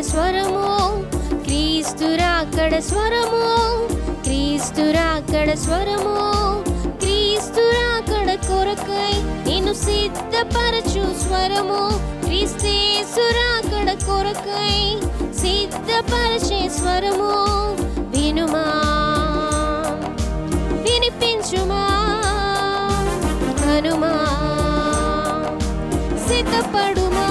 స్వరము, క్రీస్తు రాకడ స్వరము, క్రీస్తు రాకడ స్వరము, క్రీస్తు రాకడ కొరకై నిన్ను సిద్ధపరచు స్వరము, క్రీస్తు రాకడ కొరకై సిద్ధపరచే స్వరము. వినుమా, వినిపించుమా, కనుమా, సిద్ధపడుమా.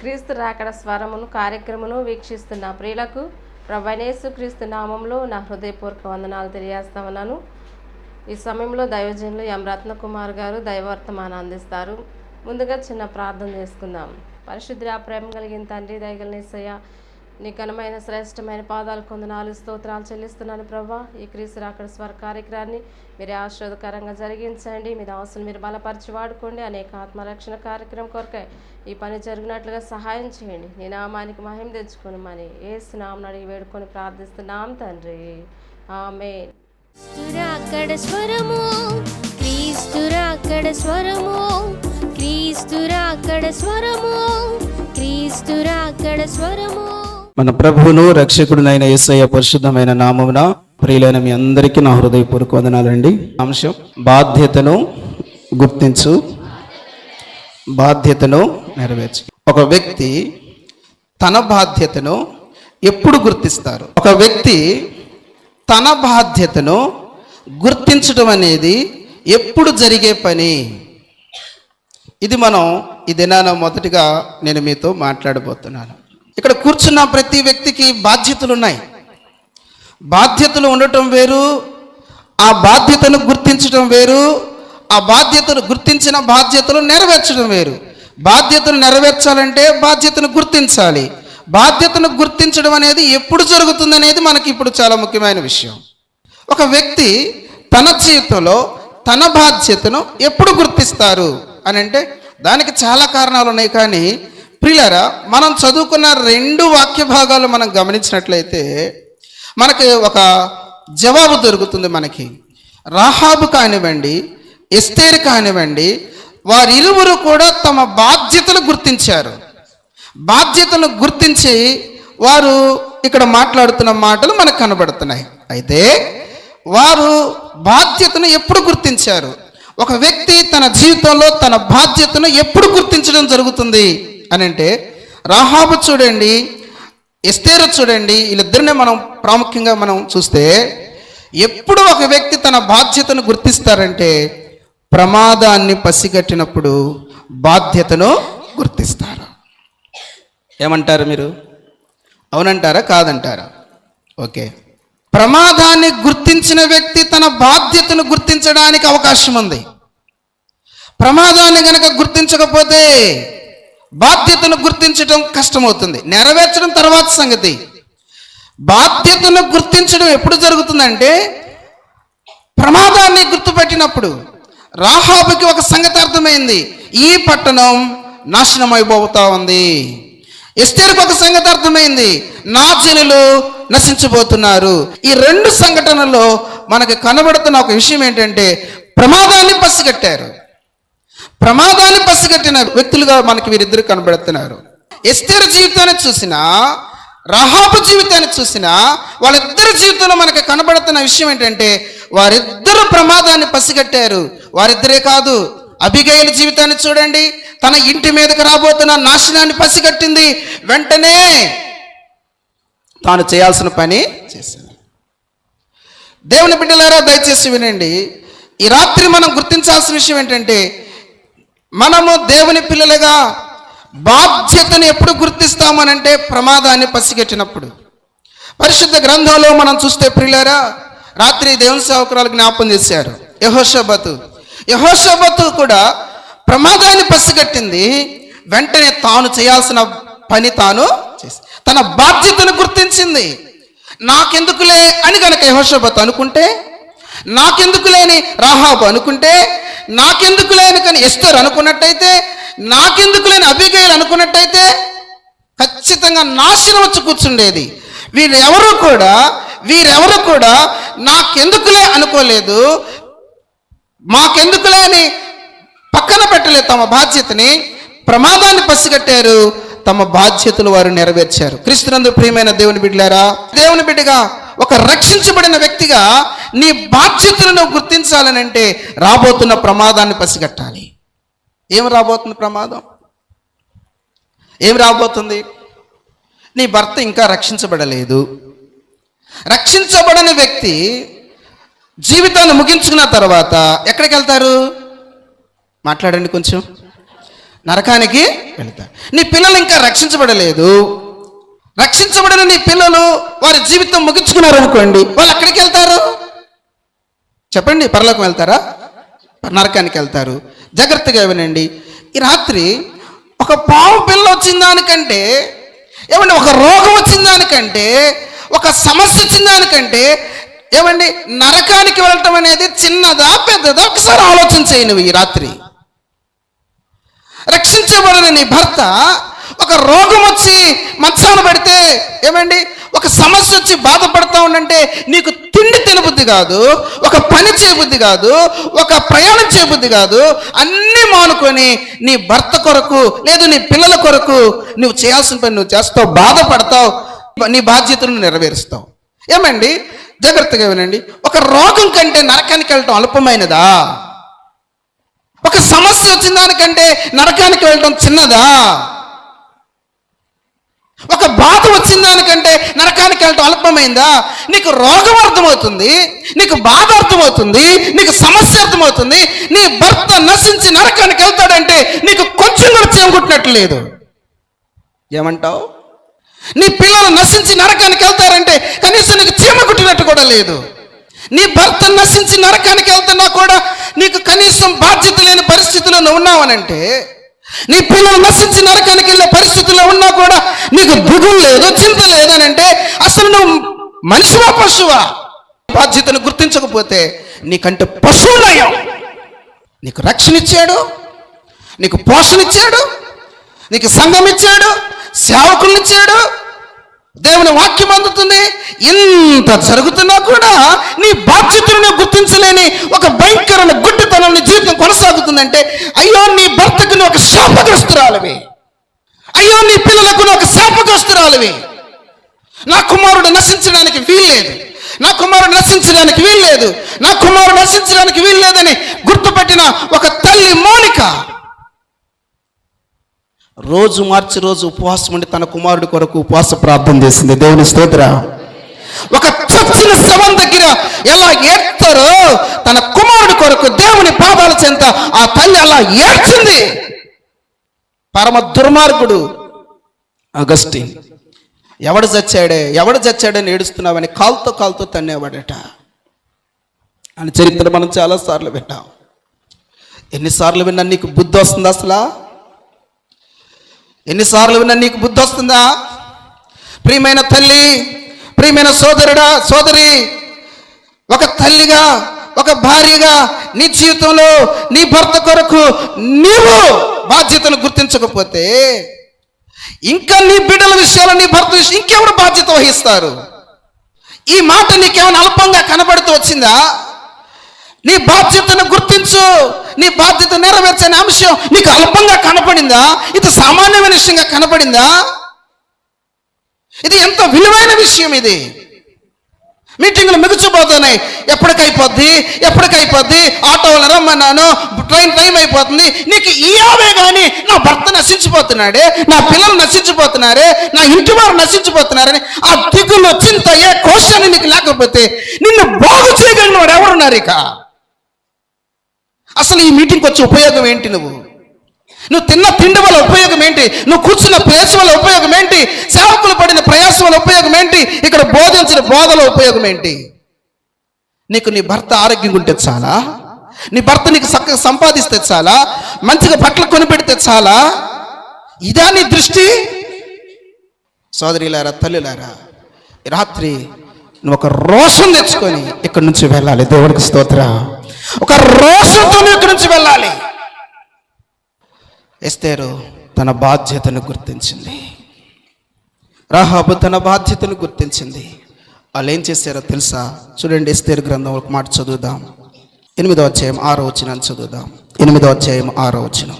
క్రీస్తు రాకడ స్వరమును కార్యక్రమను వీక్షిస్తున్న ప్రియులకు ప్రభువైన యేసుక్రీస్తు నామంలో నా హృదయపూర్వక వందనాలు తెలియజేస్తా ఉన్నాను. ఈ సమయంలో దైవజనులు ఎం రత్నకుమార్ గారు దైవవర్తమానం అందిస్తారు. ముందుగా చిన్న ప్రార్థన చేసుకుందాం. పరిశుద్ధ ప్రేమ కలిగిన తండ్రి, దయగల యేసయ్య, నీ ఘనమైన శ్రేష్టమైన పాదాలు కొందనాలు స్తోత్రాలు చెల్లిస్తున్నాను ప్రభా. ఈ క్రీస్తు రాకడ స్వర కార్యక్రమాన్ని మీరే ఆశీర్వాదకరంగా జరిగించండి. మీ దాసులు మీరు బలపరిచి వాడుకోండి. అనేక ఆత్మరక్షణ కార్యక్రమం కొరకై ఈ పని జరిగినట్లుగా సహాయం చేయండి. నీ నామానికి మహిమ తెచ్చుకోనమని యేసు నామమున అడిగి వేడుకొని ప్రార్థిస్తున్నాం తండ్రి, ఆమేన్. రాకడ స్వరము, క్రీస్తు రాకడ స్వరము, క్రీస్తు రాకడ స్వరము, క్రీస్తు రాకడ స్వరము. మన ప్రభువును రక్షకుడునైన యేసయ్య పరిశుద్ధమైన నామమున ప్రియులైన మీ అందరికీ నా హృదయపూర్వక వందనాలండి. అంశం బాధ్యతను గుర్తించు, బాధ్యతను నెరవేర్చు. ఒక వ్యక్తి తన బాధ్యతను ఎప్పుడు గుర్తిస్తారు? ఒక వ్యక్తి తన బాధ్యతను గుర్తించడం అనేది ఎప్పుడు జరిగే పని? ఇది మనం ఈ దినాన మొదటిగా నేను మీతో మాట్లాడబోతున్నాను. ఇక్కడ కూర్చున్న ప్రతి వ్యక్తికి బాధ్యతలు ఉన్నాయి. బాధ్యతలు ఉండటం వేరు, ఆ బాధ్యతను గుర్తించడం వేరు, ఆ బాధ్యతను గుర్తించిన బాధ్యతలు నెరవేర్చడం వేరు. బాధ్యతను నెరవేర్చాలంటే బాధ్యతను గుర్తించాలి. బాధ్యతను గుర్తించడం అనేది ఎప్పుడు జరుగుతుంది అనేది మనకి ఇప్పుడు చాలా ముఖ్యమైన విషయం. ఒక వ్యక్తి తన జీవితంలో తన బాధ్యతను ఎప్పుడు గుర్తిస్తారు అని అంటే దానికి చాలా కారణాలు ఉన్నాయి. కానీ ప్రియులారా, మనం చదువుకున్న 2 వాక్య భాగాలు మనం గమనించినట్లయితే మనకి ఒక జవాబు దొరుకుతుంది. మనకి రాహాబు కానివ్వండి, ఎస్తేరు కానివ్వండి, వారిరువురు కూడా తమ బాధ్యతలు గుర్తించారు. బాధ్యతను గుర్తించి వారు ఇక్కడ మాట్లాడుతున్న మాటలు మనకు కనబడుతున్నాయి. అయితే వారు బాధ్యతను ఎప్పుడు గుర్తించారు? ఒక వ్యక్తి తన జీవితంలో తన బాధ్యతను ఎప్పుడు గుర్తించడం జరుగుతుంది అని అంటే రాహాబు చూడండి, ఎస్తేరు చూడండి, వీళ్ళిద్దరినే మనం ప్రాముఖ్యంగా మనం చూస్తే ఎప్పుడు ఒక వ్యక్తి తన బాధ్యతను గుర్తిస్తారంటే ప్రమాదాన్ని పసిగట్టినప్పుడు బాధ్యతను గుర్తిస్తారు. ఏమంటారు మీరు? అవునంటారా కాదంటారా? ఓకే, ప్రమాదాన్ని గుర్తించిన వ్యక్తి తన బాధ్యతను గుర్తించడానికి అవకాశం ఉంది. ప్రమాదాన్ని గనక గుర్తించకపోతే బాధ్యతను గుర్తించడం కష్టమవుతుంది, నెరవేర్చడం తర్వాత సంగతి. బాధ్యతను గుర్తించడం ఎప్పుడు జరుగుతుందంటే ప్రమాదాన్ని గుర్తుపెట్టినప్పుడు. రాహాబుకి ఒక సంగతి అర్థమైంది, ఈ పట్టణం నాశనం అయిపోతా ఉంది. ఎస్తేరుకు ఒక సంగతి అర్థమైంది, నా జనులు నశించబోతున్నారు. ఈ 2 సంఘటనల్లో మనకు కనబడుతున్న ఒక విషయం ఏంటంటే ప్రమాదాన్ని పసిగట్టారు. ప్రమాదాన్ని పసిగట్టిన వ్యక్తులుగా మనకి వీరిద్దరు కనబడుతున్నారు. ఎస్తేరు జీవితాన్ని చూసినా, రాహాబు జీవితాన్ని చూసినా వాళ్ళిద్దరి జీవితంలో మనకు కనబడుతున్న విషయం ఏంటంటే వారిద్దరు ప్రమాదాన్ని పసిగట్టారు. వారిద్దరే కాదు, అబిగయలు జీవితాన్ని చూడండి, తన ఇంటి మీదకి రాబోతున్న నాశనాన్ని పసిగట్టింది. వెంటనే తాను చేయాల్సిన పని చేసింది. దేవుని బిడ్డలారా, దయచేసి వినండి. ఈ రాత్రి మనం గుర్తించాల్సిన విషయం ఏంటంటే మనము దేవుని పిల్లలుగా బాధ్యతను ఎప్పుడు గుర్తిస్తామనంటే ప్రమాదాన్ని పసిగట్టినప్పుడు. పరిశుద్ధ గ్రంథంలో మనం చూస్తే ప్రియులారా, రాత్రి దేవుని సేవకురాలు జ్ఞాపకం చేశారు యెహోషాబతు కూడా ప్రమాదాన్ని పసిగట్టింది. వెంటనే తాను చేయాల్సిన పని తాను చేసి తన బాధ్యతను గుర్తించింది. నాకెందుకులే అని గనక యెహోషాబతు అనుకుంటే, నాకెందుకులే అని రాహాబు అనుకుంటే, నాకెందుకులే అని కానీ ఎస్తేరు అనుకున్నట్టయితే, నాకెందుకులే అని అబిగయలు అనుకున్నట్టయితే ఖచ్చితంగా నాశనం వచ్చి కూర్చుండేది. వీరెవరు కూడా నాకెందుకులే అనుకోలేదు, మాకెందుకులే అని పక్కన పెట్టలేదు తమ బాధ్యతని. ప్రమాదాన్ని పసిగట్టారు, తమ బాధ్యతలు వారు నెరవేర్చారు. క్రీస్తునందు ప్రియమైన దేవుని బిడ్డలారా, దేవుని బిడ్డగా ఒక రక్షించబడిన వ్యక్తిగా నీ బాధ్యతలను గుర్తించాలనంటే రాబోతున్న ప్రమాదాన్ని పసిగట్టాలి. ఏం రాబోతుంది ప్రమాదం? ఏం రాబోతుంది? నీ భర్త ఇంకా రక్షించబడలేదు. రక్షించబడని వ్యక్తి జీవితాన్ని ముగించుకున్న తర్వాత ఎక్కడికి వెళ్తారు? మాట్లాడండి కొంచెం. నరకానికి వెళ్తారు. నీ పిల్లలు ఇంకా రక్షించబడలేదు. రక్షించబడిన నీ పిల్లలు వారి జీవితం ముగించుకున్నారు అనుకోండి, వాళ్ళు ఎక్కడికి వెళ్తారు చెప్పండి? పరలోకం వెళ్తారా? నరకానికి వెళ్తారు. జాగ్రత్తగా వినండి. ఈ రాత్రి ఒక పాము పిల్ల వచ్చిన దానికంటే, ఏమండి ఒక రోగం వచ్చిన దానికంటే, ఒక సమస్య వచ్చిన దానికంటే, ఏమండి నరకానికి వెళ్ళటం అనేది చిన్నదా పెద్దదా? ఒకసారి ఆలోచన చేయను. ఈ రాత్రి రక్షించబడిన నీ భర్త ఒక రోగం వచ్చి మంచాన పడితే, ఏమండి ఒక సమస్య వచ్చి బాధపడతా ఉండంటే నీకు తిండి తినబుద్ధి కాదు, ఒక పని చేయబుద్ధి కాదు, ఒక ప్రయాణం చేయబుద్ధి కాదు. అన్నీ మానుకొని నీ భర్త కొరకు లేదు నీ పిల్లల కొరకు నువ్వు చేయాల్సిన పని నువ్వు చేస్తావు, బాధపడతావు, నీ బాధ్యతలను నెరవేరుస్తావు. ఏమండి జాగ్రత్తగా వినండి. ఒక రోగం కంటే నరకానికి వెళ్ళటం అల్పమైనదా? ఒక సమస్య వచ్చిన దానికంటే నరకానికి వెళ్ళటం చిన్నదా? ఒక బాధ వచ్చిన దానికంటే నరకానికి వెళ్ళటం అల్పమైందా? నీకు రోగం అర్థమవుతుంది, నీకు బాధ అర్థమవుతుంది, నీకు సమస్య అర్థమవుతుంది. నీ భర్త నశించి నరకానికి వెళ్తాడంటే నీకు కొంచెం కూడా చేమకుట్టినట్లు లేదు. ఏమంటావు? నీ పిల్లలు నశించి నరకానికి వెళ్తారంటే కనీసం నీకు చీమ కుట్టినట్టు కూడా లేదు. నీ భర్త నశించి నరకానికి వెళ్తున్నా కూడా నీకు కనీసం బాధ్యత లేని పరిస్థితిలో నువ్వు ఉన్నావనంటే, నీ పిల్లలు నశించి నరకానికి వెళ్ళే పరిస్థితుల్లో ఉన్నా కూడా నీకు దిగులు లేదు, చింత లేదనంటే అసలు నువ్వు మనిషివా పశువా? బాధ్యతను గుర్తించకపోతే నీకంటే పశువునయం. నీకు రక్షణ ఇచ్చాడు, నీకు పోషణ ఇచ్చాడు, నీకు సంఘం ఇచ్చాడు, సేవకులను ఇచ్చాడు, దేవుని వాక్యం అందుతుంది. ఇంత జరుగుతున్నా కూడా నీ బాధ్యతలను గుర్తించలేని ఒక భయంకరమైన గుడ్డితనం నీ జీవితం కొనసాగుతుందంటే, అయ్యో నీ భర్తకు నువ్వు ఒక శాపగ్రస్తురాలివి, అయ్యో నీ పిల్లలకు నువ్వు ఒక శాపగ్రస్తురాలివి. నా కుమారుడు నశించడానికి వీల్లేదు, నా కుమారుడు నశించడానికి వీల్లేదు, నా కుమారుడు నశించడానికి వీల్లేదని గుర్తుపెట్టిన ఒక తల్లి మోనిక రోజు మార్చి రోజు ఉపవాసం ఉండి తన కుమారుడి కొరకు ఉపవాస ప్రార్థన చేసింది. దేవుని స్తోత్రం. ఒక చచ్చిన శవం దగ్గర ఎలా ఏడ్తారో తన కుమారుడి కొరకు దేవుని పాదాల చెంత ఆ తల్లి అలా ఏడ్చింది. పరమ దుర్మార్గుడు అగస్టిన్ ఎవడు చచ్చాడని ఏడుస్తున్నావని కాలుతో తన్నేవాడట అని చరిత్ర మనం చాలాసార్లు విన్నాం. ఎన్నిసార్లు విన్నా నీకు బుద్ధి వస్తుందా? అసలు ఎన్నిసార్లు విన్నా నీకు బుద్ధి వస్తుందా? ప్రియమైన తల్లి, ప్రియమైన సోదరుడా, సోదరి, ఒక తల్లిగా ఒక భార్యగా నీ జీవితంలో నీ భర్త కొరకు నీవు బాధ్యతను గుర్తించకపోతే ఇంకా నీ బిడ్డల విషయాలు, నీ భర్త విషయం ఇంకెవరు బాధ్యత వహిస్తారు? ఈ మాట నీకేమైనా అల్పంగా కనబడుతూ వచ్చిందా? నీ బాధ్యతను గుర్తించు, నీ బాధ్యత నెరవేర్చని అంశం నీకు అల్పంగా కనపడిందా? ఇది సామాన్యమైన విషయంగా కనపడిందా? ఇది ఎంత విలువైన విషయం. ఇది మీటింగ్లు మిగుచిపోతున్నాయి. ఎప్పటికైపోద్ది ఆటోలు రమ్మన్నాను, ట్రైన్ టైం అయిపోతుంది. నీకు ఈ ఆవే కానీ నా భర్త నశించిపోతున్నాడే, నా పిల్లలు నశించిపోతున్నారే, నా ఇంటి వారు నశించిపోతున్నారని ఆ దిగులు చింత ఏ క్వశ్చన్ నీకు లేకపోతే నిన్ను బాగు చేయగలిగిన వాడు ఎవరున్నారు? ఇక అసలు ఈ మీటింగ్కి వచ్చే ఉపయోగం ఏంటి? నువ్వు తిన్న తిండి వల్ల ఉపయోగం ఏంటి? నువ్వు కూర్చున్న ప్లేస్ వల్ల ఉపయోగం ఏంటి? సేవకులు పడిన ప్రయాసం వల్ల ఉపయోగం ఏంటి? ఇక్కడ బోధించిన బోధలో ఉపయోగం ఏంటి? నీకు నీ భర్త ఆరోగ్యంగా ఉంటే చాలా, నీ భర్త నీకు చక్కగా సంపాదిస్తే చాలా, మంచిగా బట్టలు కొనిపెడితే చాలా, ఇదా నీ దృష్టి? సోదరిలారా, తల్లులారా, రాత్రి నువ్వు ఒక రోషం తెచ్చుకొని ఇక్కడి నుంచి వెళ్ళాలి. దేవుడికి స్తోత్రం. ఒక రోషంతో నువ్వు ఇక్కడి నుంచి వెళ్ళాలి. ఎస్తేరు తన బాధ్యతను గుర్తించింది. రాహాబు తన బాధ్యతను గుర్తించింది. వాళ్ళు ఏం చేశారో తెలుసా? చూడండి, ఎస్తేరు గ్రంథం ఒక మాట చదువుదాం. 8వ అధ్యాయం 6వ వచనం చదువుదాం. 8వ అధ్యాయం 6వ వచనం.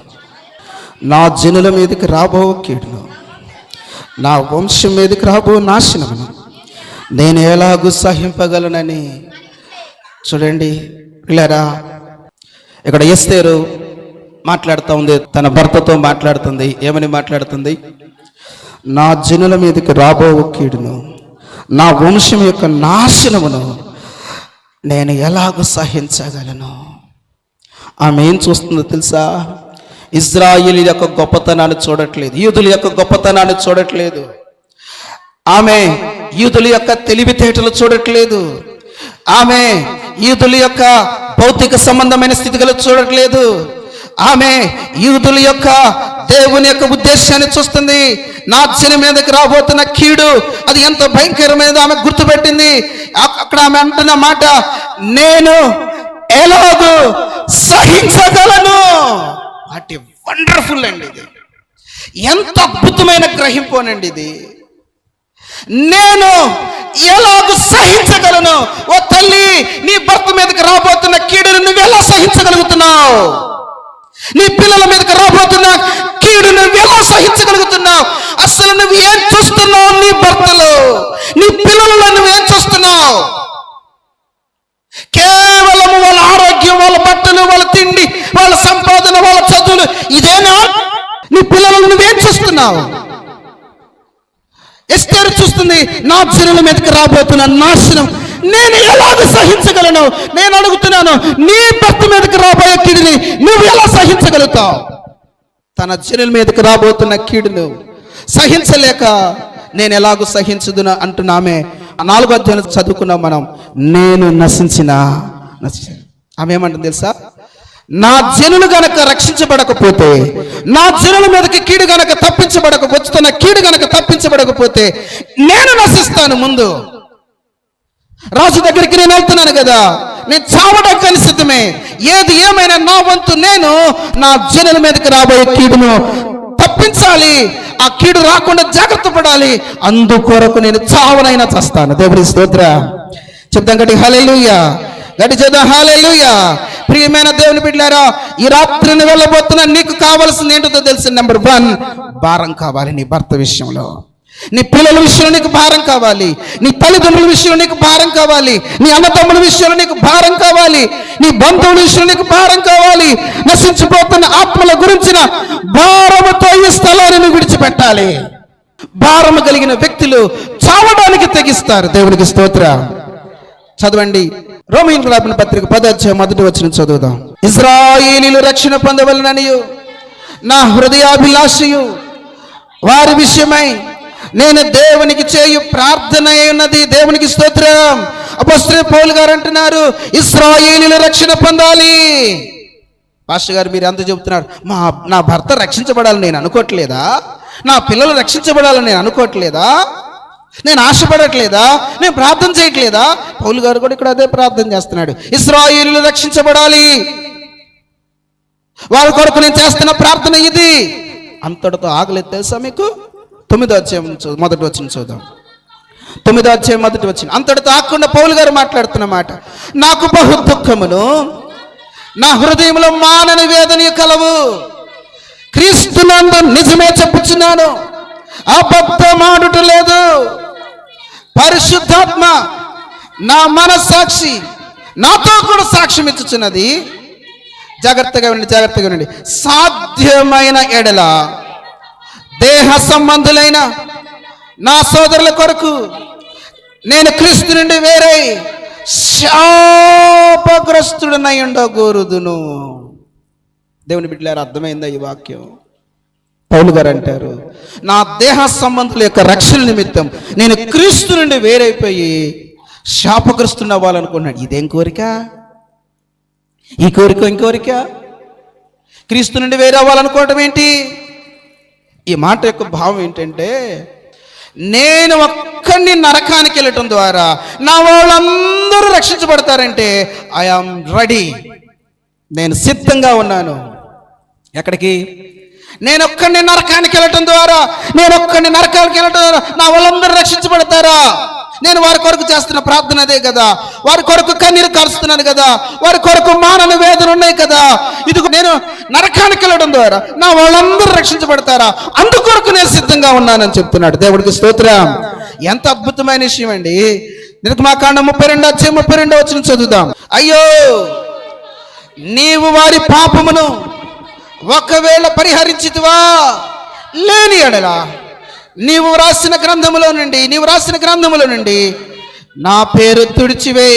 నా జనుల మీదకి రాబో కీడును, నా వంశం మీదకి రాబో నాశనమును నేను ఎలాగూ సహింపగలనని. చూడండి పిల్లరా, ఇక్కడ ఎస్తేరు మాట్లాడుతూ ఉంది, తన భర్తతో మాట్లాడుతుంది. ఏమని మాట్లాడుతుంది? నా జనుల మీదకి రాబో కీడును, నా వంశం యొక్క నాశనమును నేను ఎలాగూ సహించగలను. ఆమె ఏం చూస్తుందో తెలుసా? ఇజ్రాయేలు యొక్క గొప్పతనాన్ని చూడట్లేదు, యూదుల యొక్క గొప్పతనాన్ని చూడట్లేదు, ఆమె యూదుల యొక్క తెలివితేటలు చూడట్లేదు, ఆమె యూదుల యొక్క భౌతిక సంబంధమైన స్థితిగతులు చూడట్లేదు, ఆమె యూదుల యొక్క దేవుని యొక్క ఉద్దేశాన్ని చూస్తుంది. నా జనం మీదకి రాబోతున్న కీడు అది ఎంత భయంకరమైనదో ఆమె గుర్తుపెట్టింది. అక్కడ ఆమె అంటున్న మాట, నేను ఎలాగూ సహించగలను. వాటి వండర్ఫుల్ అండి, ఇది ఎంత అద్భుతమైన గ్రహింపోనండి ఇది. నేను ఎలాగూ సహించగలను. ఓ తల్లి, నీ భర్త మీదకి రాబోతున్న కీడును నువ్వు ఎలా సహించగలుగుతున్నావు? నీ పిల్లల మీదకి రాబోతున్న కీడు నువ్వు ఎలా సహించగలుగుతున్నావు? అసలు నువ్వు ఏం చూస్తున్నావు? నీ భర్తలో, నీ పిల్లలలో నువ్వేం చూస్తున్నావు? కేవలం వాళ్ళ ఆరోగ్యం, వాళ్ళ బట్టలు, వాళ్ళ తిండి, వాళ్ళ సంపాదన, వాళ్ళ చదువులు, ఇదేనా? నీ పిల్లలను నువ్వేం చూస్తున్నావు? ఎస్తేరు చూస్తుంది, నా జనుల మీదకి రాబోతున్న నాశనం నేను ఎలాగ సహించగలను. నేను అడుగుతున్నాను, నీ భర్త మీదకి రాబోయే కీడుని నువ్వు ఎలా సహించగలుగుతావు? తన జనుల మీదకి రాబోతున్న కీడును సహించలేక నేను ఎలాగూ సహించదును అంటున్నామే. 4వ అధ్యాయం చదువుకున్నాం మనం. నేను నశించిన ఆమె ఏమంటుంది తెలుసా? నా జనులు గనక రక్షించబడకపోతే, నా జనుల మీదకి కీడు గనక వచ్చుతున్న కీడు గనక తప్పించబడకపోతే నేను నశిస్తాను. ముందు రాజు దగ్గరికి నేను వెళ్తున్నాను కదా, నేను చావడానికి సిద్ధమే. ఏది ఏమైనా నా వంతు నేను నా జనుల మీదకి రాబోయే కీడును తప్పించాలి, ఆ కీడు రాకుండా జాగ్రత్త పడాలి. అందుకొరకు నేను చావనైనా చేస్తాను. దేవుడి స్తోత్రం. చెప్తాం గట్టి హల్లెలూయా, గట్టి చేద్దాం హల్లెలూయా. ప్రియమైన దేవుని బిడ్డలారా, ఈ రాత్రిని వెళ్ళబోతున్నా నీకు కావాల్సింది ఏంటో తెలుసు. నెంబర్ 1, భారం కావాలి. నీ భర్త విషయంలో, నీ పిల్లల విషయంలో నీకు భారం కావాలి, నీ తల్లిదండ్రుల విషయంలో నీకు భారం కావాలి, నీ అన్నతమ్ముల విషయంలో నీకు భారం కావాలి, నీ బంధువుల విషయంలో నీకు భారం కావాలి. నశించిపోతున్న ఆత్మల గురించిన భారముతో ఈ స్థలాన్ని నువ్వు విడిచిపెట్టాలి. భారము కలిగిన వ్యక్తులు చావడానికి తెగిస్తారు. దేవునికి స్తోత్రం. చదవండి, రోమీయులకు రాసిన పత్రిక 10వ అధ్యాయం 1వ వచనం చదువుదాం. ఇశ్రాయేలీయులు రక్షణ పొందవలననియు నా హృదయాభిలాషయు వారి విషయమై నేను దేవునికి చేయు ప్రార్థన ఉన్నది. దేవునికి స్తోత్రం. అపోస్తలుడైన పౌలు గారు అంటున్నారు, ఇశ్రాయేలీయులు రక్షణ పొందాలి. పాస్టర్ గారు మీరు అంత చెబుతున్నారు, నా భర్త రక్షించబడాలని నేను అనుకోవట్లేదా? నా పిల్లలు రక్షించబడాలని నేను అనుకోవట్లేదా? నేను ఆశపడట్లేదా? నేను ప్రార్థన చేయట్లేదా? పౌలు గారు కూడా ఇక్కడ అదే ప్రార్థన చేస్తున్నాడు. ఇశ్రాయేలీయులు రక్షించబడాలి, వారి కొరకు నేను చేస్తున్న ప్రార్థన ఇది. అంతటితో ఆగలేదు తెలుసా మీకు? 9వ అధ్యాయం 1వ వచనం చూద్దాం. 9వ అధ్యాయం 1వ వచనం. అంతటితో ఆగకుండా పౌలు గారు మాట్లాడుతున్న మాట, నాకు బహు దుఃఖమును నా హృదయంలో మానని వేదన కలవు. క్రీస్తునందు నిజమే చెప్పుచున్నాను, అబద్ధమాడుట లేదు. పరిశుద్ధాత్మ నా మనస్సాక్షి నాతో కూడా సాక్ష్యం ఇచ్చుచున్నది. జాగ్రత్తగా వినండి. సాధ్యమైన ఎడల దేహ సంబంధులైన నా సోదరుల కొరకు నేను క్రీస్తు నుండి వేరే శాపగ్రస్తుడనై ఉండగోరుదును. దేవుని బిడ్డలారా, అర్థమైందా ఈ వాక్యం? పౌలు గారు అంటారు, నా దేహ సంబంధుల యొక్క రక్షణ నిమిత్తం నేను క్రీస్తు నుండి వేరైపోయి శాపగ్రస్తుని అవ్వాలనుకున్నాడు. ఇదేం కోరిక? ఈ కోరిక ఇంకోరిక? క్రీస్తు నుండి వేరే అవ్వాలనుకోవటం ఏంటి? ఈ మాట యొక్క భావం ఏంటంటే, నేను ఒక్కడిని నరకానికి వెళ్ళటం ద్వారా నా వాళ్ళందరూ రక్షించబడతారంటే ఐఆమ్ రెడీ, నేను సిద్ధంగా ఉన్నాను. ఎక్కడికి? నేను ఒక్కడిని నరకానికి వెళ్ళటం ద్వారా నా వాళ్ళందరూ రక్షించబడతారా? నేను వారి కొరకు చేస్తున్న ప్రార్థన అదే కదా, వారి కొరకు కన్నీరు కారుస్తున్నాను కదా, వారి కొరకు మానవ వేదన ఉన్నాయి కదా. ఇదిగో నేను నరకానికి వెళ్ళడం ద్వారా నా వాళ్ళందరూ రక్షించబడతారా, అందుకొరకు నేను సిద్ధంగా ఉన్నానని చెప్తున్నాడు. దేవుడికి స్తోత్రం. ఎంత అద్భుతమైన విషయం అండి. నిర్గమాకాండం 32:32 చదువుదాం. అయ్యో, నీవు వారి పాపమును ఒకవేళ పరిహరించితివా, లేని ఎడల నీవు రాసిన గ్రంథములో నుండి నా పేరు తుడిచివే.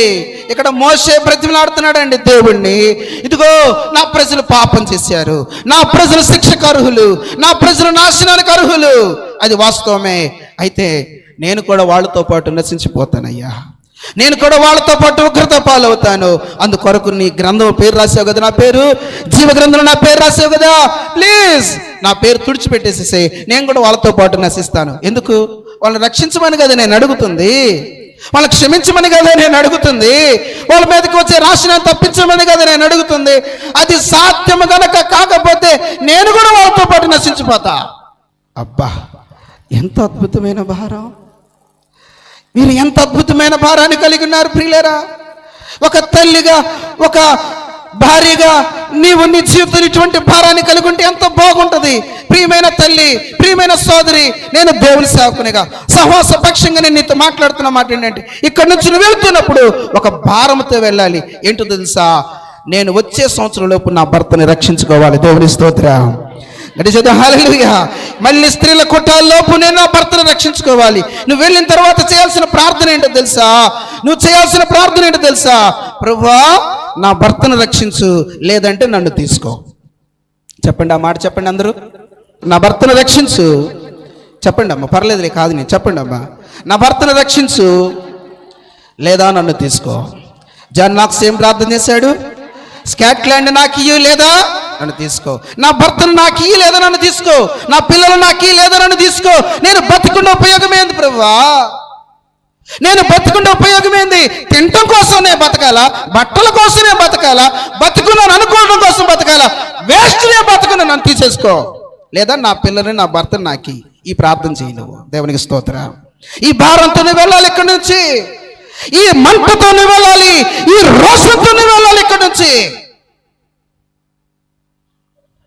ఇక్కడ మోషే బ్రతిమలాడుతున్నాడండి దేవుణ్ణి. ఇదిగో నా ప్రజలు పాపం చేశారు, నా ప్రజలు శిక్షకు అర్హులు, నా ప్రజలు నాశనానికి అర్హులు. అది వాస్తవమే. అయితే నేను కూడా వాళ్ళతో పాటు నశించిపోతానయ్యా, నేను కూడా వాళ్ళతో పాటు ఉగ్రత పాలవుతాను. అందుకొరకు నీ గ్రంథం పేరు రాసావు కదా, నా పేరు జీవ గ్రంథంలో నా పేరు రాసావు కదా, ప్లీజ్ నా పేరు తుడిచిపెట్టేసేసే, నేను కూడా వాళ్ళతో పాటు నశిస్తాను. ఎందుకు? వాళ్ళని రక్షించమని కదా నేను అడుగుతుంది, వాళ్ళని క్షమించమని కదా నేను అడుగుతుంది, వాళ్ళ మీదకి వచ్చే రాశిని తప్పించమని కదా నేను అడుగుతుంది. అది సాధ్యము గనక కాకపోతే నేను కూడా వాళ్ళతో పాటు నశించిపోతా. అబ్బా, ఎంత అద్భుతమైన భారం! మీరు ఎంత అద్భుతమైన భారాన్ని కలిగి ఉన్నారు ప్రియులారా. ఒక తల్లిగా, ఒక భార్యగా నీవు నీ జీవితంలో ఇటువంటి భారాన్ని కలిగి ఉంటే ఎంత బాగుంటుంది. ప్రియమైన తల్లి, ప్రియమైన సోదరి, నేను దేవుని సేవకునిగా సహవాస పక్షంగా నేను నీతో మాట్లాడుతున్న మాట ఏంటంటే, ఇక్కడ నుంచి నువ్వు వెళ్తున్నప్పుడు ఒక భారంతో వెళ్ళాలి. ఏంటో తెలుసా? నేను వచ్చే సంవత్సరం లోపు నా భర్తని రక్షించుకోవాలి. దేవుని స్తోత్రం. హల్లెలూయా. మళ్ళీ స్త్రీల కొట్టాల్లోపు నేను నా భర్తను రక్షించుకోవాలి. నువ్వు వెళ్ళిన తర్వాత చేయాల్సిన ప్రార్థన ఏంటో తెలుసా? ప్రభువా, నా భర్తను రక్షించు, లేదంటే నన్ను తీసుకో. చెప్పండి ఆ మాట, చెప్పండి అందరూ. నా భర్తను రక్షించు. చెప్పండి అమ్మ, పర్లేదులే, కాదు నేను, చెప్పండి అమ్మా. నా భర్తను రక్షించు, లేదా నన్ను తీసుకో. జాన్ నాక్స్ ఏం ప్రార్థన చేశాడు? స్కాట్లాండ్ నాకు ఇయ్యు, లేదా నన్ను తీసుకో. నా భర్తను నాకు ఇయ్యి, లేదా నన్ను తీసుకో. నా పిల్లలు నాకు ఇయ్యి, లేదా నన్ను తీసుకో. నేను బతికుండే ఉపయోగమేంది ప్రభువా? నేను బతికుండే ఉపయోగమేంది? తినటం కోసమే బతకాలా? బట్టల కోసమే బతకాలా? బతుకున్నాను అనుకోవడం కోసం బతకాలా? వేస్ట్నే బతుకున్నా, నన్ను తీసేసుకో, లేదా నా పిల్లల్ని, నా భర్తను నాకి. ఈ ప్రార్థన చేయి నువ్వు. దేవునికి స్తోత్రం. ఈ భారంతోనే వెళ్ళాలి ఇక్కడి నుంచి, ఈ మంటతోనే వెళ్ళాలి, ఈ రోషంతోనే వెళ్ళాలి ఇక్కడి నుంచి.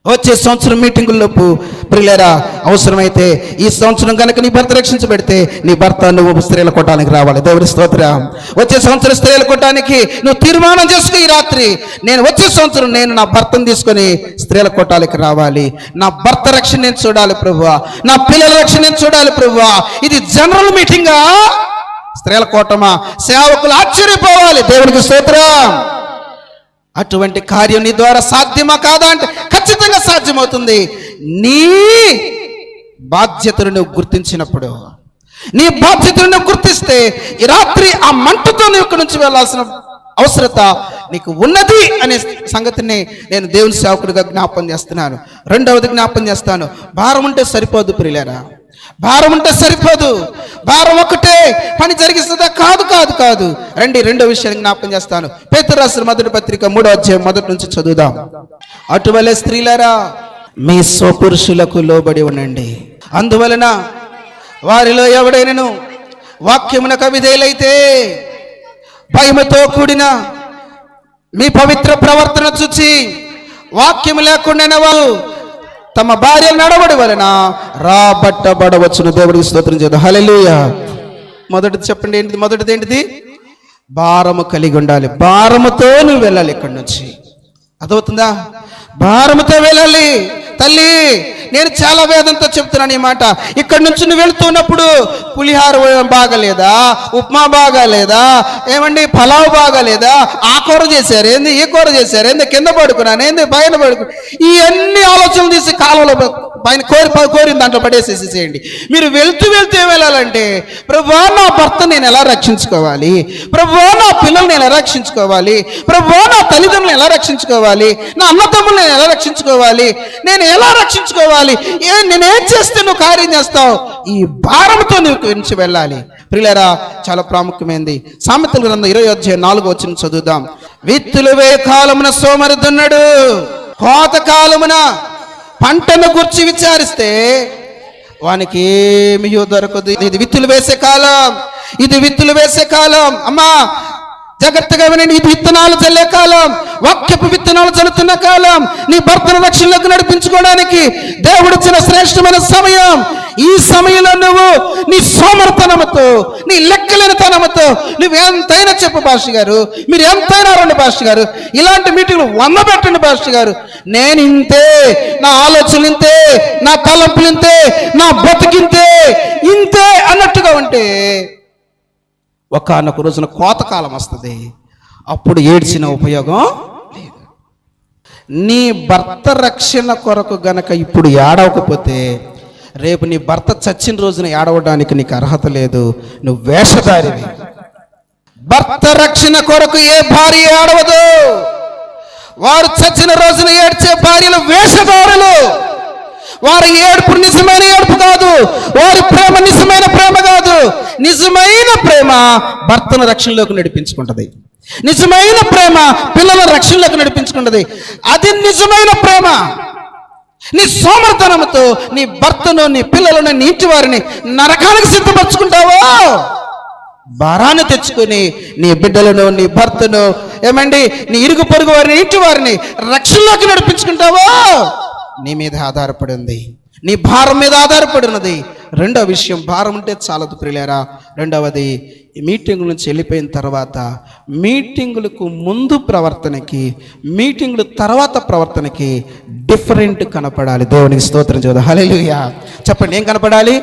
వచ్చే సంవత్సరం మీటింగుల్లోపు ప్రియులారా, అవసరమైతే ఈ సంవత్సరం కనుక నీ భర్త రక్షించబెడితే నీ భర్త నువ్వు స్త్రీల కొట్టానికి రావాలి. దేవుని స్తోత్రం. వచ్చే సంవత్సరం స్త్రీల కొట్టానికి నువ్వు తీర్మానం చేసుకో. ఈ రాత్రి నేను వచ్చే సంవత్సరం నేను నా భర్తను తీసుకొని స్త్రీల కొట్టానికి రావాలి. నా భర్త రక్షణ నేను చూడాలి ప్రభువా, నా పిల్లల రక్షణ నేను చూడాలి ప్రభువా. ఇది జనరల్ మీటింగా, స్త్రీల కోటమా? సేవకులు ఆశ్చర్యపోవాలి. దేవునికి స్తోత్రం. అటువంటి కార్యం నీ ద్వారా సాధ్యమా కాదా అంటే ఖచ్చితంగా సాధ్యమవుతుంది. నీ బాధ్యతను నువ్వు గుర్తించినప్పుడు, నీ బాధ్యతను నువ్వు గుర్తిస్తే ఈ రాత్రి ఆ మంటతో నువ్వు ఇక్కడి నుంచి వెళ్ళాల్సిన అవసరత నీకు ఉన్నది అనే సంగతిని నేను దేవుని సేవకుడిగా జ్ఞాపం చేస్తున్నాను. రెండవది జ్ఞాపం చేస్తాను, భారం ఉంటే సరిపోదు ప్రియులారా, భారం ఉంటే సరిపోదు. భారం ఒకటే పని జరిగిస్తుందా? కాదు కాదు కాదు. రెండో విషయాన్ని జ్ఞాపకం చేస్తాను. పేతురు రాసిన మొదటి పత్రిక 3వ అధ్యాయం మొదటి నుంచి చదువుదాం. అటువలే స్త్రీలారా, మీ స్వపురుషులకు లోబడి ఉండండి. అందువలన వారిలో ఎవడైనను వాక్యమునకు అవిధేయులైతే భయముతో కూడిన మీ పవిత్ర ప్రవర్తన చూచి వాక్యము లేకుండా వారు తమ భార్య నడవడి వలన రాబట్టబడవచ్చును. దేవుడికి స్తోత్రం చేద్దాం. హల్లెలూయా. మొదటిది చెప్పండి, ఏంటిది? మొదటిది ఏంటిది? భారము కలిగి ఉండాలి. భారముతో నువ్వు వెళ్ళాలి ఇక్కడి నుంచి. అర్థమవుతుందా? భారముతో వెళ్ళాలి. తల్లి, నేను చాలా వేదంతో చెప్తున్నాను ఈ మాట. ఇక్కడి నుంచి నువ్వు వెళుతున్నప్పుడు పులిహార బాగలేదా, ఉప్మా బాగాలేదా, ఏమండి పలావ్ బాగాలేదా, ఆ కూర చేశారు ఏంది, ఈ కూర చేశారు ఏంది, కింద పడుకున్నాను ఏంది, పైన పడుకున్నా, ఈ అన్ని ఆలోచనలు తీసి కాలంలో పైన కోరిన దాంట్లో పడేసేసేయండి. మీరు వెళ్తూ ఏం వెళ్ళాలంటే, ప్రభువా నా భర్త నేను ఎలా రక్షించుకోవాలి, ప్రభువా నా పిల్లల్ని నేను ఎలా రక్షించుకోవాలి, ప్రభువా నా తల్లిదండ్రులను ఎలా రక్షించుకోవాలి, నా అన్నతమ్ములను నేను ఎలా రక్షించుకోవాలి, నేను ఎలా రక్షించుకోవాలి, నేనేం చేస్తే నువ్వు కార్యం చేస్తావు, ఈ భారంతో నువ్వు గురించి వెళ్ళాలి. ప్రియులారా, చాలా ప్రాముఖ్యమైనది. సామెతల గ్రంథం 20వ అధ్యాయం 4వ వచనం చదువుదాం. విత్తులు వేయ కాలమున సోమరి దున్నడు, కోత కాలమున పంటను గుర్చి విచారిస్తే వానికి ఏమీ దొరకదు. ఇది విత్తులు వేసే కాలం, ఇది విత్తులు వేసే కాలం. అమ్మా జాగ్రత్తగా వినండి, ఇది విత్తనాలు చల్లే కాలం, వాక్యపు విత్తనాలు చల్లుతున్న కాలం. నీ భర్తను రక్షణలోకి నడిపించుకోవడానికి దేవుడిచ్చిన శ్రేష్టమైన సమయం. ఈ సమయంలో నువ్వు నీ సోమర్తనముతో, నీ లెక్కలేనితనముతో నువ్వు ఎంతైనా చెప్పు పాస్టర్ గారు, మీరు ఎంతైనా రండి పాస్టర్ గారు, ఇలాంటి మీటింగ్లు 100 పెట్టండి పాస్టర్ గారు, నేను ఇంతే, నా ఆలోచనలు ఇంతే, నా తలంపులు ఇంతే, నా బతుకింతే, ఇంతే అన్నట్టుగా ఉంటే ఒకానొక రోజున కోతకాలం వస్తుంది. అప్పుడు ఏడ్చిన ఉపయోగం లేదు. నీ భర్త రక్షణ కొరకు గనక ఇప్పుడు ఏడవకపోతే రేపు నీ భర్త చచ్చిన రోజున ఏడవడానికి నీకు అర్హత లేదు. నువ్వు వేషధారివి. భర్త రక్షణ కొరకు ఏ భార్య ఏడవదు. వారు చచ్చిన రోజున ఏడ్చే భార్యలు వేషధారులు. వారి ఏడుపు నిజమైన ఏడుపు కాదు, వారి ప్రేమ నిజమైన ప్రేమ కాదు. నిజమైన ప్రేమ భర్తను రక్షణలోకి నడిపించుకుంటది. నిజమైన ప్రేమ పిల్లల రక్షణలోకి నడిపించుకుంటది. అది నిజమైన ప్రేమ. నీ సోమర్తనంతో నీ భర్తను, నీ పిల్లలను, నీ ఇంటి వారిని నరకానికి సిద్ధపరచుకుంటావో, భారాన్ని తెచ్చుకొని నీ బిడ్డలను, నీ భర్తను, ఏమండి నీ ఇరుగు పొరుగు వారిని, ఇంటి వారిని రక్షణలోకి నడిపించుకుంటావో, నీ మీద ఆధారపడి ఉంది, నీ భారం మీద ఆధారపడి ఉన్నది. రెండవ విషయం, భారం ఉంటే చాలదు ప్రియులారా. రెండవది, మీటింగుల నుంచి వెళ్ళిపోయిన తర్వాత మీటింగులకు ముందు ప్రవర్తనకి, మీటింగుల తర్వాత ప్రవర్తనకి డిఫరెంట్ కనపడాలి. దేవునికి స్తోత్రం చేద్దాం. హల్లెలూయా చెప్పండి. ఏం కనపడాలి?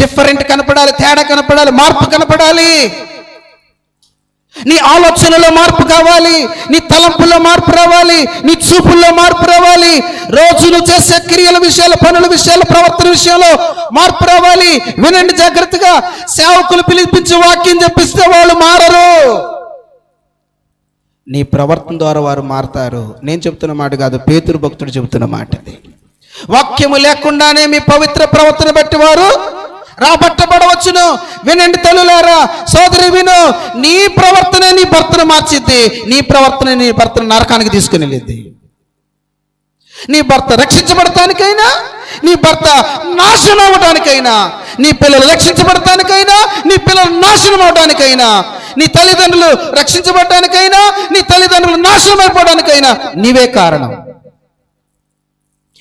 డిఫరెంట్ కనపడాలి, తేడా కనపడాలి, మార్పు కనపడాలి. నీ ఆలోచనలో మార్పు కావాలి, నీ తలంపుల్లో మార్పు రావాలి, నీ చూపుల్లో మార్పు రావాలి, రోజు నువ్వు చేసే క్రియల విషయాలు, పనుల విషయాలు, ప్రవర్తన విషయంలో మార్పు రావాలి. వినండి జాగ్రత్తగా, సేవకులు పిలిపించి వాక్యం చెప్పిస్తే వాళ్ళు మారరు. నీ ప్రవర్తన ద్వారా వారు మారతారు. నేను చెప్తున్న మాట కాదు, పేతురు భక్తుడు చెబుతున్న మాట అది. వాక్యము లేకుండానే మీ పవిత్ర ప్రవర్తన బట్టి వారు రాబట్టబడవచ్చును. వినండి తల్లులారా, సోదరి విను, నీ ప్రవర్తన నీ భర్తను మార్చిద్ది, నీ ప్రవర్తన నీ భర్తను నరకానికి తీసుకుని వెళ్ళిద్ది. నీ భర్త రక్షించబడటానికైనా, నీ భర్త నాశనం అవడానికైనా, నీ పిల్లలు రక్షించబడటానికైనా, నీ పిల్లలు నాశనం అవడానికైనా, నీ తల్లిదండ్రులు రక్షించబడటానికైనా, నీ తల్లిదండ్రులు నాశనం అయిపోవడానికైనా నీవే కారణం.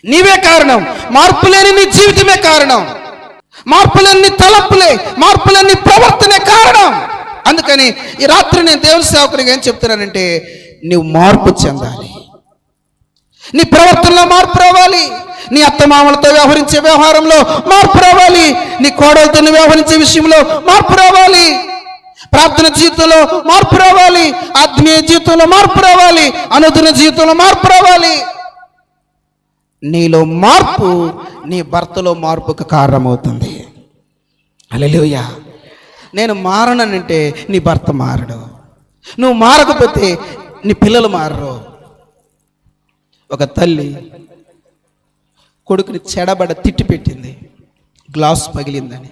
నీవే కారణం. మార్పు లేని నీ జీవితమే కారణం. మార్పులన్నీ తలంపులే, మార్పులన్నీ ప్రవర్తనే కారణం. అందుకని ఈ రాత్రి నేను దేవుని సేవకునిగా ఏం చెప్తున్నానంటే, నువ్వు మార్పు చెందాలి. నీ ప్రవర్తనలో మార్పు రావాలి, నీ అత్తమామలతో వ్యవహరించే వ్యవహారంలో మార్పు రావాలి, నీ కోడలతో వ్యవహరించే విషయంలో మార్పు రావాలి, ప్రార్థన జీవితంలో మార్పు రావాలి, ఆత్మీయ జీవితంలో మార్పు రావాలి, అనుదిన జీవితంలో మార్పు రావాలి. నీలో మార్పు నీ భర్తలో మార్పుకు కారణమవుతుంది. హల్లెలూయా. నేను మారనంటే నీ భర్త మారడు, నువ్వు మారకపోతే నీ పిల్లలు మారరు. ఒక తల్లి కొడుకుని చెడబడ తిట్టి పెట్టింది, గ్లాస్ పగిలిందని.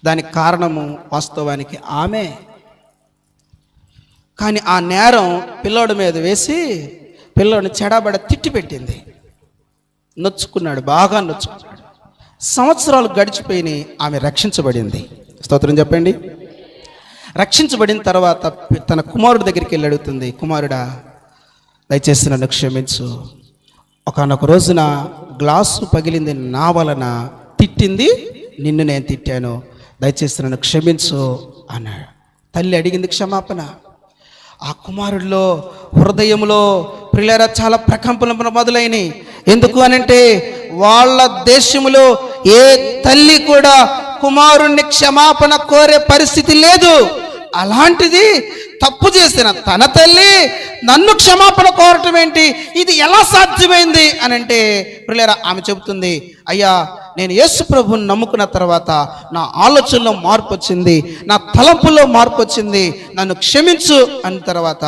దానికి కారణము వాస్తవానికి ఆమె. కానీ ఆ నేరం పిల్లోడి మీద వేసి పిల్లోడిని చెడబడ తిట్టి పెట్టింది. నొచ్చుకున్నాడు, బాగా నొచ్చుకున్నాడు. సంవత్సరాలు గడిచిపోయినాయి, ఆమె రక్షించబడింది. స్తోత్రం చెప్పండి. రక్షించబడిన తర్వాత తన కుమారుడి దగ్గరికి వెళ్ళి అడుగుతుంది, కుమారుడా దయచేసి నన్ను క్షమించు, ఒకనొక రోజున గ్లాసు పగిలింది నా వలన, తిట్టింది నిన్ను నేను తిట్టాను, దయచేసి నన్ను క్షమించు అన్నాడు. తల్లి అడిగింది క్షమాపణ. ఆ కుమారుడిలో హృదయంలో ప్రియులారా చాలా ప్రకంపనలు మొదలైనవి. ఎందుకు అనంటే వాళ్ళ దేశంలో ఏ తల్లి కూడా కుమారుణ్ణి క్షమాపణ కోరే పరిస్థితి లేదు. అలాంటిది తప్పు చేసిన తన తల్లి నన్ను క్షమాపణ కోరటం ఏంటి, ఇది ఎలా సాధ్యమైంది అని అంటే ప్రియులారా ఆమె చెబుతుంది, అయ్యా నేను యేసు ప్రభువుని నమ్ముకున్న తర్వాత నా ఆలోచనలో మార్పు వచ్చింది, నా తలంపుల్లో మార్పు వచ్చింది, నన్ను క్షమించు అన్న తర్వాత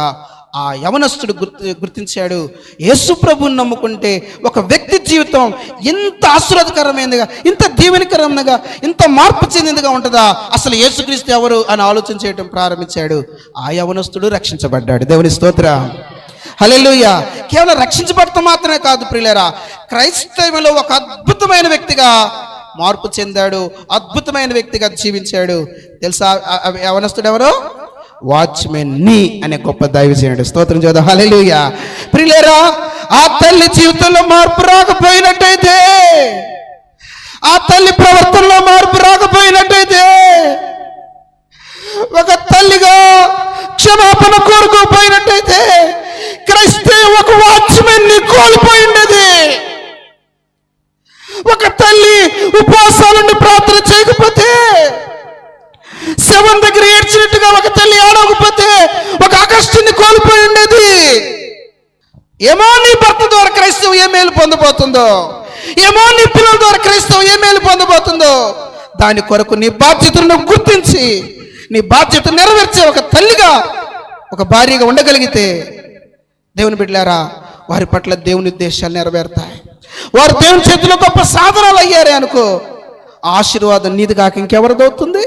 ఆ యవనస్తుడు గుర్తించాడు, యేసు ప్రభువుని నమ్ముకుంటే ఒక వ్యక్తి జీవితం ఇంత ఆశీర్వాదకరమైనదిగా, ఇంత దీవెనకరమైనదిగా, ఇంత మార్పు చెందిందిగా ఉంటుందా, అసలు యేసుక్రీస్తు ఎవరు అని ఆలోచన చేయడం ప్రారంభించాడు. ఆ యవనస్తుడు రక్షించబడ్డాడు. దేవుని స్తోత్రం. హల్లెలూయా. కేవలం రక్షించబడటం మాత్రమే కాదు ప్రియులారా, క్రైస్తవంలో ఒక అద్భుతమైన వ్యక్తిగా మార్పు చెందాడు, అద్భుతమైన వ్యక్తిగా జీవించాడు. తెలుసా యవనస్తుడు ఎవరు? వాచ్మెన్ నీ అనే గొప్ప దైవజనుడు. స్తోత్రం చేద్దాం. హల్లెలూయా. ప్రియులారా, ఆ తల్లి జీవితంలో మార్పు రాకపోయినట్టయితే, ఆ తల్లి ప్రవర్తనలో మార్పు రాకపోయినట్టయితే, ఒక తల్లిగా క్షమాపణ కోరుకోపోయినట్టయితే క్రైస్తవ ఒక వాచ్మెన్ ని కోల్పోయి ఉండేది. ఒక తల్లి ఉపవాసాలను ప్రార్థన చేయకపోతే, శవం దగ్గర ఏడ్చినట్టుగా ఒక తల్లి ఆడకపోతే ఒక అగస్టుని కోల్పోయి ఉండేది. ఏమో నీ భర్త ద్వారా క్రైస్తవం ఏ మేలు పొందబోతుందో, ఏమో నీ పిల్లల ద్వారా క్రైస్తవం ఏ మేలు పొందబోతుందో, దాని కొరకు నీ బాధ్యతలను గుర్తించి నీ బాధ్యత నెరవేర్చే ఒక తల్లిగా, ఒక భార్యగా ఉండగలిగితే, దేవుని బిడ్డలారా, వారి పట్ల దేవుని ఉద్దేశాలు నెరవేరుతాయి. వారు దేవుని చేతిలో గొప్ప సాధనాలు అయ్యారే అనుకో, ఆశీర్వాదం నీది కాక ఇంకెవరిదవుతుంది?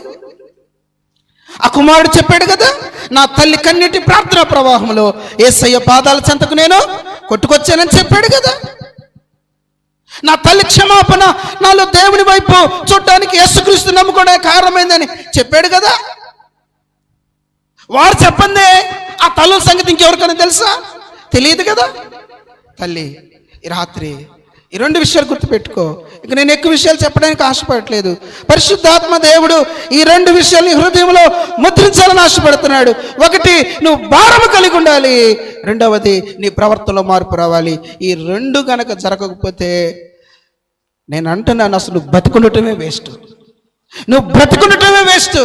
ఆ కుమారుడు చెప్పాడు కదా, నా తల్లి కన్నీటి ప్రార్థన ప్రవాహంలో యేసయ్య పాదాల చెంతకు నేను కొట్టుకొచ్చానని చెప్పాడు కదా. నా తల్లి క్షమాపణ నాలో దేవుని వైపు చూడటానికి యేసుక్రీస్తు నమ్ముకోవడానికి కారణమైందని చెప్పాడు కదా. వారు చెప్పందే ఆ తల్లుల సంగతి ఇంకెవరికైనా తెలుసా? తెలియదు కదా. తల్లి, ఈ రాత్రి ఈ రెండు విషయాలు గుర్తుపెట్టుకో. ఇక నేను ఎక్కువ విషయాలు చెప్పడానికి ఆశపడట్లేదు. పరిశుద్ధాత్మ దేవుడు ఈ రెండు విషయాలు నీ హృదయంలో ముద్రించాలని ఆశపడుతున్నాడు. ఒకటి, నువ్వు భారము కలిగి ఉండాలి. రెండవది, నీ ప్రవర్తనలో మార్పు రావాలి. ఈ రెండు గనక జరగకపోతే నేను అంటున్నాను, అసలు నువ్వు బతుకుండటమే వేస్ట్. నువ్వు బ్రతుకుండటమే వేస్ట్.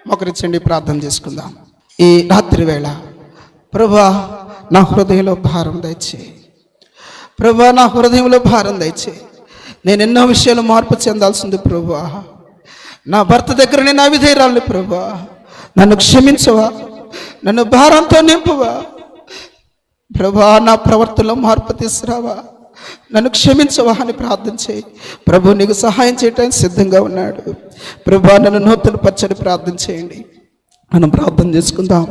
మోకరించండి, ప్రార్థన చేసుకుందాం. ఈ రాత్రి వేళ ప్రభువా, నా హృదయంలో భారం దయచేయి. ప్రభువా, నా హృదయంలో భారం దయచేయి. నేను ఎన్నో విషయాలు మార్పు చెందాల్సింది ప్రభువా. నా భర్త దగ్గర నేను అవిధేయురాలిని ప్రభువా. నన్ను క్షమించవా, నన్ను భారంతో నింపువా ప్రభువా. నా ప్రవర్తనలో మార్పు తీసుకురావా, నన్ను క్షమించవా అని ప్రార్థన చేయి. ప్రభు నీకు సహాయం చేయడానికి సిద్ధంగా ఉన్నాడు. ప్రభువా, నన్ను నూతన పచ్చని ప్రార్థన చేయండి. మనం ప్రార్థన చేసుకుందాం.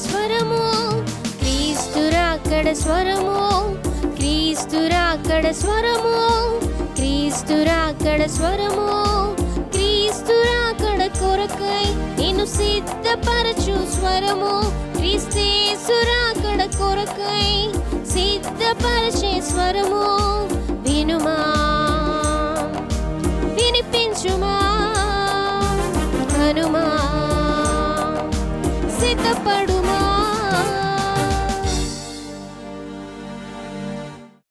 స్వరము, క్రీస్తురాకడ స్వరము, క్రీస్తురాకడ స్వరము, క్రీస్తురాకడ స్వరము, క్రీస్తురాకడ కొరకై నిన్ను సిద్ధపరచు స్వరము, క్రీస్తేసురాకడ కొరకై సిద్ధపరచే స్వరము. వినుమా, వినిపించుమా, కనుమా, సిద్ధపడు